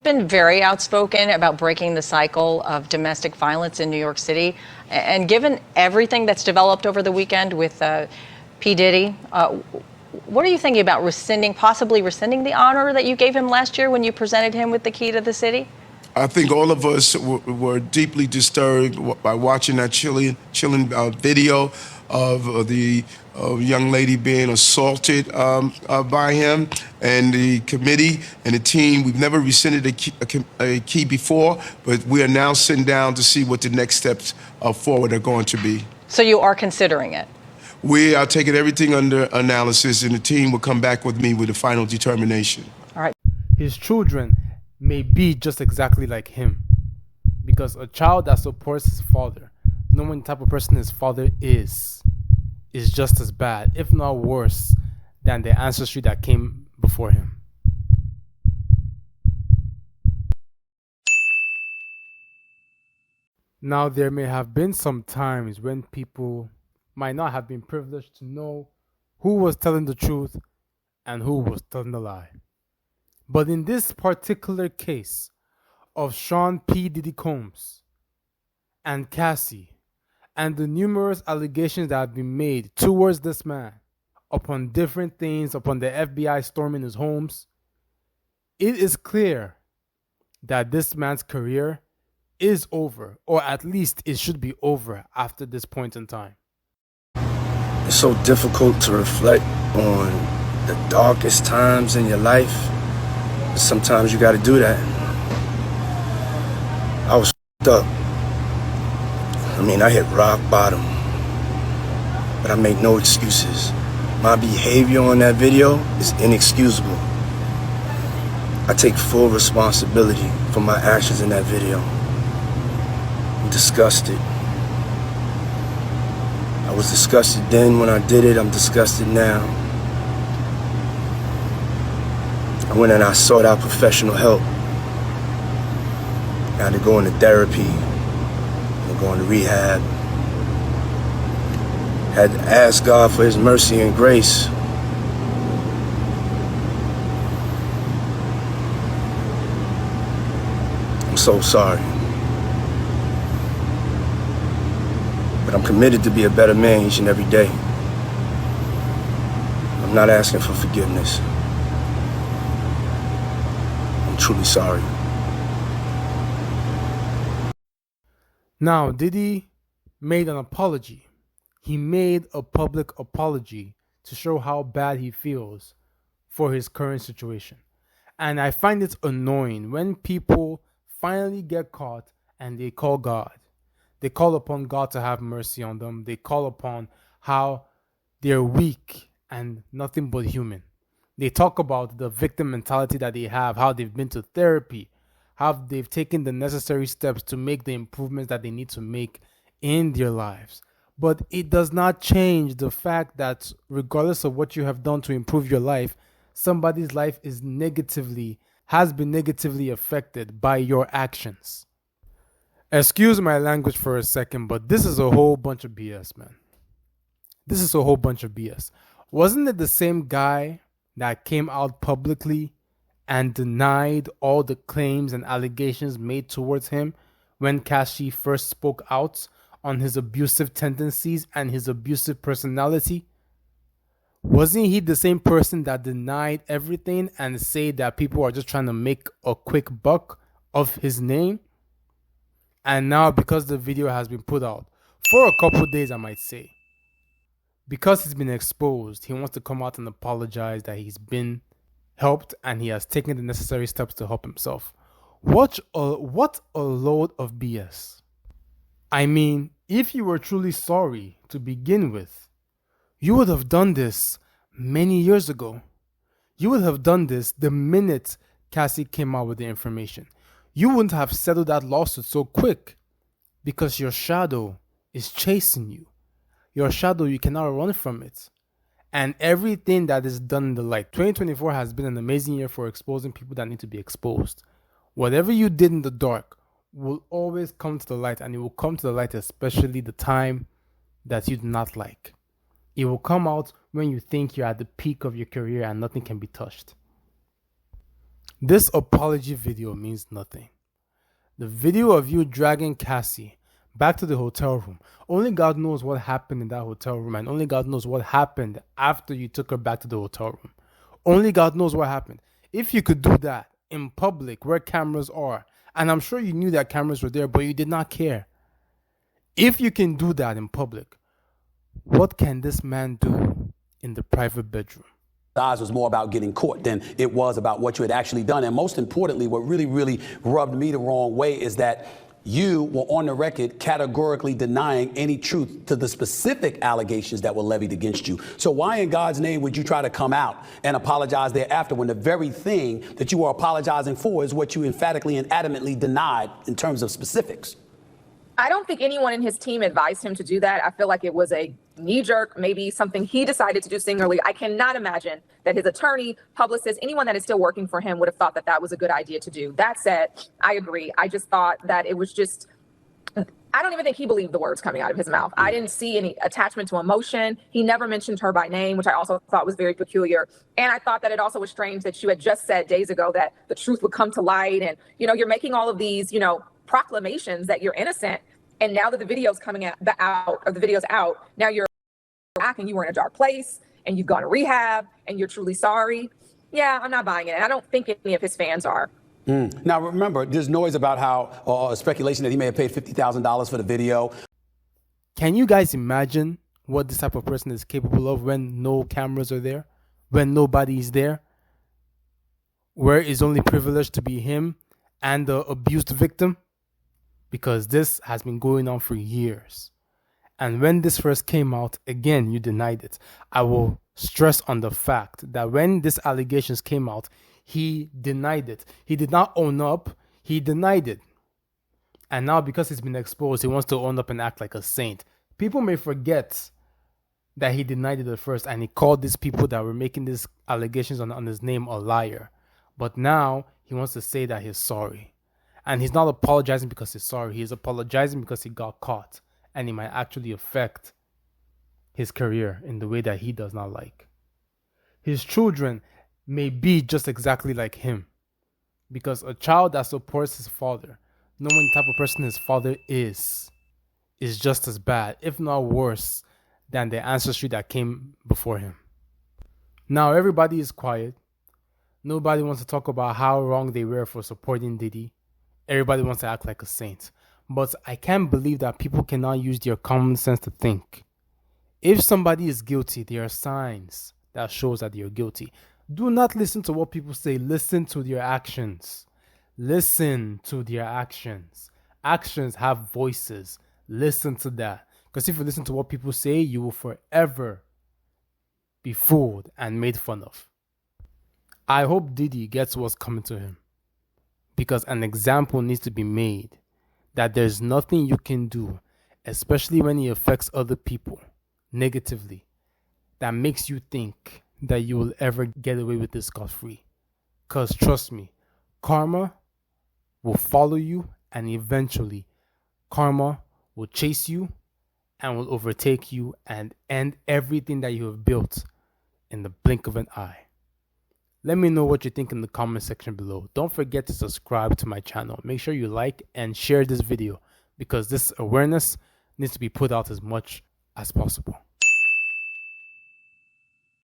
Been very outspoken about breaking the cycle of domestic violence in New York City. And given everything that's developed over the weekend with P. Diddy, what are you thinking about possibly rescinding the honor that you gave him last year when you presented him with the key to the city? I think all of us were deeply disturbed by watching that chilling video of the young lady being assaulted by him and the committee and the team. We've never rescinded a key before, but we are now sitting down to see what the next steps forward are going to be. So you are considering it? We are taking everything under analysis, and the team will come back with me with a final determination. All right. His children may be just exactly like him, because a child that supports his father, knowing the type of person his father is just as bad, if not worse, than the ancestry that came before him. Now, there may have been some times when people might not have been privileged to know who was telling the truth and who was telling the lie. But in this particular case of Sean P. Diddy Combs and Cassie, and the numerous allegations that have been made towards this man upon different things, upon the FBI storming his homes, it is clear that this man's career is over, or at least it should be over after this point in time. It's so difficult to reflect on the darkest times in your life. Sometimes you gotta do that. I was f***ed up. I hit rock bottom. But I make no excuses. My behavior on that video is inexcusable. I take full responsibility for my actions in that video. I'm disgusted. I was disgusted then when I did it. I'm disgusted now. I went and I sought out professional help. I had to go into therapy, and go into rehab. Had to ask God for his mercy and grace. I'm so sorry. But I'm committed to be a better man each and every day. I'm not asking for forgiveness. I'm truly sorry. Now, Diddy made an apology. He made a public apology to show how bad he feels for his current situation. And I find it annoying when people finally get caught and they call God. They call upon God to have mercy on them. They call upon how they're weak and nothing but human. They talk about the victim mentality that they have, how they've been to therapy, how they've taken the necessary steps to make the improvements that they need to make in their lives. But it does not change the fact that regardless of what you have done to improve your life, somebody's life has been negatively affected by your actions. Excuse my language for a second, but this is a whole bunch of BS, man. This is a whole bunch of BS. Wasn't it the same guy that came out publicly and denied all the claims and allegations made towards him when Cassie first spoke out on his abusive tendencies and his abusive personality? Wasn't he the same person that denied everything and said that people are just trying to make a quick buck of his name? And now, because the video has been put out for a couple days, I might say, because he's been exposed, he wants to come out and apologize that he's been helped and he has taken the necessary steps to help himself. What a load of BS. I mean, if you were truly sorry to begin with, you would have done this many years ago. You would have done this the minute Cassie came out with the information. You wouldn't have settled that lawsuit so quick because your shadow is chasing you. Your shadow, you cannot run from it. And everything that is done in the light. 2024 has been an amazing year for exposing people that need to be exposed. Whatever you did in the dark will always come to the light, and it will come to the light especially the time that you do not like. It will come out when you think you're at the peak of your career and nothing can be touched. This apology video means nothing. The video of you dragging Cassie back to the hotel room, only God knows what happened in that hotel room, and only God knows what happened after you took her back to the hotel room. Only God knows what happened. If you could do that in public where cameras are, and I'm sure you knew that cameras were there, but you did not care. If you can do that in public, what can this man do in the private bedroom? Eyes was more about getting caught than it was about what you had actually done. And most importantly, what really rubbed me the wrong way is that you were on the record categorically denying any truth to the specific allegations that were levied against you. So why in God's name would you try to come out and apologize thereafter when the very thing that you are apologizing for is what you emphatically and adamantly denied in terms of specifics? I don't think anyone in his team advised him to do that. I feel like it was a knee-jerk, maybe something he decided to do singularly. I cannot imagine that his attorney, publicist, anyone that is still working for him would have thought that that was a good idea to do. That said, I agree. I just thought that it was just, I don't even think he believed the words coming out of his mouth. I didn't see any attachment to emotion. He never mentioned her by name, which I also thought was very peculiar. And I thought that it also was strange that you had just said days ago that the truth would come to light. And, you're making all of these, proclamations that you're innocent. And now that the video's coming out, the video's out, now you're back and you were in a dark place and you've gone to rehab and you're truly sorry. Yeah, I'm not buying it. And I don't think any of his fans are. Now, remember, there's noise about how speculation that he may have paid $50,000 for the video. Can you guys imagine what this type of person is capable of when no cameras are there, when nobody is there, where it's only privileged to be him and the abused victim? Because this has been going on for years. And when this first came out, again, you denied it. I will stress on the fact that when these allegations came out, he denied it. He did not own up. He denied it. And now because he's been exposed, he wants to own up and act like a saint. People may forget that he denied it at first and he called these people that were making these allegations on his name a liar. But now he wants to say that he's sorry. And he's not apologizing because he's sorry. He's apologizing because he got caught. And it might actually affect his career in the way that he does not like. His children may be just exactly like him. Because a child that supports his father, knowing the type of person his father is just as bad, if not worse, than the ancestry that came before him. Now everybody is quiet. Nobody wants to talk about how wrong they were for supporting Diddy. Everybody wants to act like a saint. But I can't believe that people cannot use their common sense to think. If somebody is guilty, there are signs that shows that they are guilty. Do not listen to what people say. Listen to their actions. Listen to their actions. Actions have voices. Listen to that. Because if you listen to what people say, you will forever be fooled and made fun of. I hope Diddy gets what's coming to him. Because an example needs to be made that there's nothing you can do, especially when it affects other people negatively, that makes you think that you will ever get away with this scot-free. Because trust me, karma will follow you, and eventually karma will chase you and will overtake you and end everything that you have built in the blink of an eye. Let me know what you think in the comment section below. Don't forget to subscribe to my channel. Make sure you like and share this video because this awareness needs to be put out as much as possible.